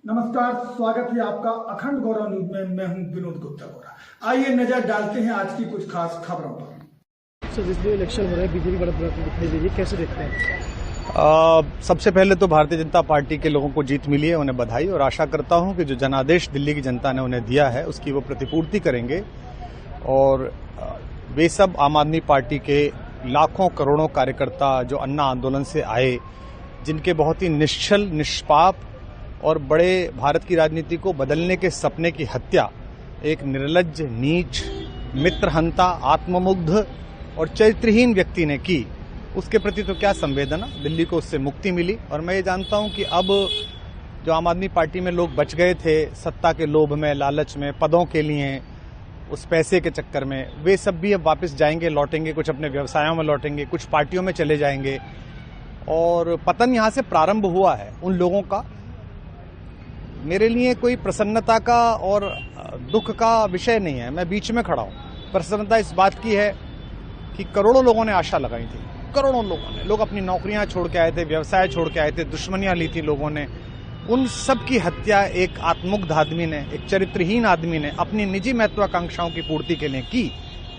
नमस्कार, स्वागत है आपका अखंड गौरव न्यूज में। मैं हूं विनोद गुप्ता गौरा। आइए नजर डालते हैं आज की कुछ खास खबरों पर। सर, जिसमें इलेक्शन हो रहा है बीजेपी बड़ा दिखाई दे रही है, कैसे देखते हैं? सबसे पहले तो भारतीय जनता पार्टी के लोगों को जीत मिली है, उन्हें बधाई, और आशा करता हूं कि जो जनादेश दिल्ली की जनता ने उन्हें दिया है उसकी वो प्रतिपूर्ति करेंगे। और वे सब आम आदमी पार्टी के लाखों करोड़ों कार्यकर्ता जो अन्ना आंदोलन से आए, जिनके बहुत ही निश्चल, निष्पाप और बड़े भारत की राजनीति को बदलने के सपने की हत्या एक निर्लज्ज, नीच, मित्रहंता, आत्ममुग्ध और चरित्रहीन व्यक्ति ने की, उसके प्रति तो क्या संवेदना। दिल्ली को उससे मुक्ति मिली। और मैं ये जानता हूं कि अब जो आम आदमी पार्टी में लोग बच गए थे सत्ता के लोभ में, लालच में, पदों के लिए, उस पैसे के चक्कर में, वे सब भी अब वापस जाएंगे, लौटेंगे, कुछ अपने व्यवसायों में लौटेंगे, कुछ पार्टियों में चले जाएंगे। और पतन यहां से प्रारंभ हुआ है उन लोगों का। मेरे लिए कोई प्रसन्नता का और दुख का विषय नहीं है, मैं बीच में खड़ा हूं। प्रसन्नता इस बात की है कि करोड़ों लोगों ने आशा लगाई थी, करोड़ों लोगों ने, लोग अपनी नौकरियां छोड़ के आए थे, व्यवसाय छोड़ के आए थे, दुश्मनियां ली थी लोगों ने। उन सब की हत्या एक आत्ममुग्ध आदमी ने, एक चरित्रहीन आदमी ने अपनी निजी महत्वाकांक्षाओं की पूर्ति के लिए की।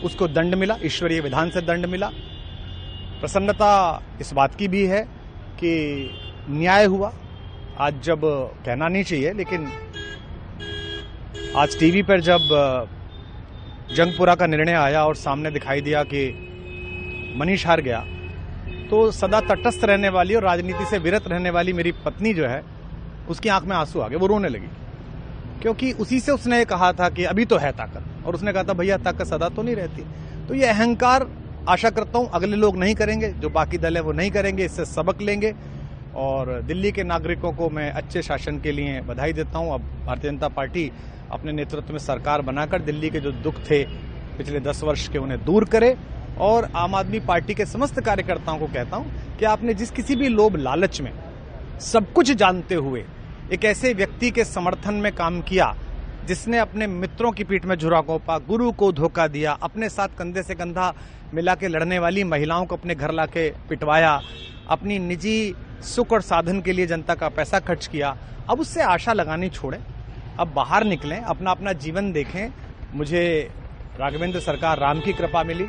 उसको दंड मिला, ईश्वरीय विधान से दंड मिला। प्रसन्नता इस बात की भी है कि न्याय हुआ। आज जब कहना नहीं चाहिए, लेकिन आज टीवी पर जब जंगपुरा का निर्णय आया और सामने दिखाई दिया कि मनीष हार गया, तो सदा तटस्थ रहने वाली और राजनीति से विरत रहने वाली मेरी पत्नी जो है, उसकी आंख में आंसू आ गए, वो रोने लगी। क्योंकि उसी से उसने ये कहा था कि अभी तो है ताकत, और उसने कहा था भैया ताकत सदा तो नहीं रहती। तो ये अहंकार आशा करता हूं अगले लोग नहीं करेंगे, जो बाकी दल है वो नहीं करेंगे, इससे सबक लेंगे। और दिल्ली के नागरिकों को मैं अच्छे शासन के लिए बधाई देता हूं। अब भारतीय जनता पार्टी अपने नेतृत्व में सरकार बनाकर दिल्ली के जो दुख थे पिछले 10 वर्ष के, उन्हें दूर करे। और आम आदमी पार्टी के समस्त कार्यकर्ताओं को कहता हूं कि आपने जिस किसी भी लोभ लालच में, सब कुछ जानते हुए एक ऐसे व्यक्ति के समर्थन में काम किया जिसने अपने मित्रों की पीठ में झुरा घोंपा, गुरु को धोखा दिया, अपने साथ कंधे से कंधा मिला के लड़ने वाली महिलाओं को अपने घर लाके पिटवाया, अपनी निजी सुख और साधन के लिए जनता का पैसा खर्च किया, अब उससे आशा लगानी छोड़ें, अब बाहर निकलें, अपना अपना जीवन देखें। मुझे राघवेंद्र सरकार राम की कृपा मिली,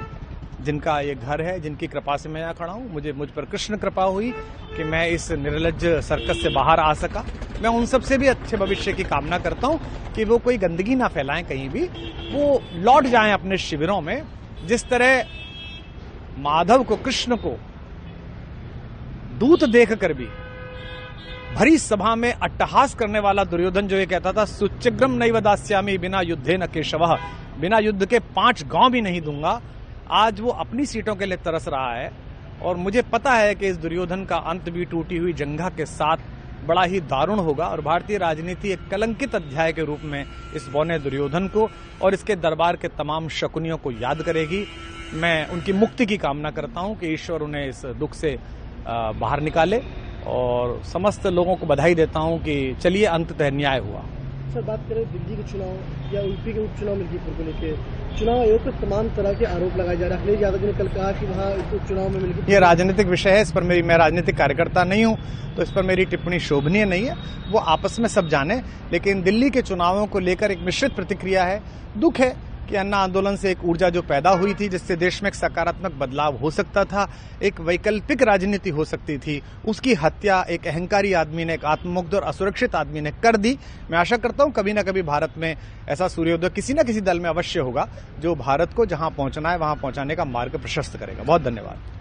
जिनका ये घर है, जिनकी कृपा से मैं यहाँ खड़ा हूँ। मुझ पर कृष्ण कृपा हुई कि मैं इस निर्लज्ज सर्कस से बाहर आ सका। मैं उन सब से भी अच्छे भविष्य की कामना करता हूँ कि वो कोई गंदगी ना फैलाएं कहीं भी, वो लौट जाएं अपने शिविरों में। जिस तरह माधव को, कृष्ण को दूत देखकर भी भरी सभा में अट्टहास करने वाला दुर्योधन जो ये कहता था सुचिग्रम नैव दास्यामि बिना युद्धे न केशवः, बिना युद्ध के 5 गांव भी नहीं दूंगा, आज वो अपनी सीटों के लिए तरस रहा है। और मुझे पता है कि इस दुर्योधन का अंत भी टूटी हुई जंघा के साथ बड़ा ही दारुण होगा। और भारतीय राजनीति एक कलंकित अध्याय के रूप में इस बौने दुर्योधन को और इसके दरबार के तमाम शकुनियों को याद करेगी। मैं उनकी मुक्ति की कामना करता हूं कि ईश्वर उन्हें इस दुख से बाहर निकाले, और समस्त लोगों को बधाई देता हूं कि चलिए अंततः न्याय हुआ। सर, बात करें दिल्ली के चुनाव या यूपी के उपचुनाव मिल्कीपुर को लेकर, चुनाव आयोग पर तमाम तरह के आरोप लगाए जा रहे हैं। अखिलेश यादव ने कल कहा कि वहाँ उपचुनाव में मिल्कीपुर, ये राजनीतिक विषय है, इस पर मैं राजनीतिक कार्यकर्ता नहीं हूं, तो इस पर मेरी टिप्पणी शोभनीय नहीं है। वो आपस में सब जाने। लेकिन दिल्ली के चुनावों को लेकर एक मिश्रित प्रतिक्रिया है। दुख है कि अन्ना आंदोलन से एक ऊर्जा जो पैदा हुई थी, जिससे देश में एक सकारात्मक बदलाव हो सकता था, एक वैकल्पिक राजनीति हो सकती थी, उसकी हत्या एक अहंकारी आदमी ने, एक आत्ममुग्ध और असुरक्षित आदमी ने कर दी। मैं आशा करता हूं कभी न कभी भारत में ऐसा सूर्योदय किसी न किसी दल में अवश्य होगा, जो भारत को जहां पहुंचना है वहां पहुंचाने का मार्ग प्रशस्त करेगा। बहुत धन्यवाद।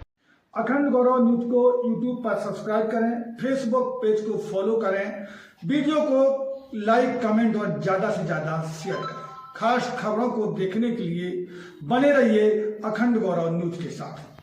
अखंड गौरव न्यूज को यूट्यूब पर सब्सक्राइब करें, फेसबुक पेज को फॉलो करें, वीडियो को लाइक, कमेंट और ज्यादा से ज्यादा शेयर करें। खास खबरों को देखने के लिए बने रहिए अखंड गौरव न्यूज के साथ।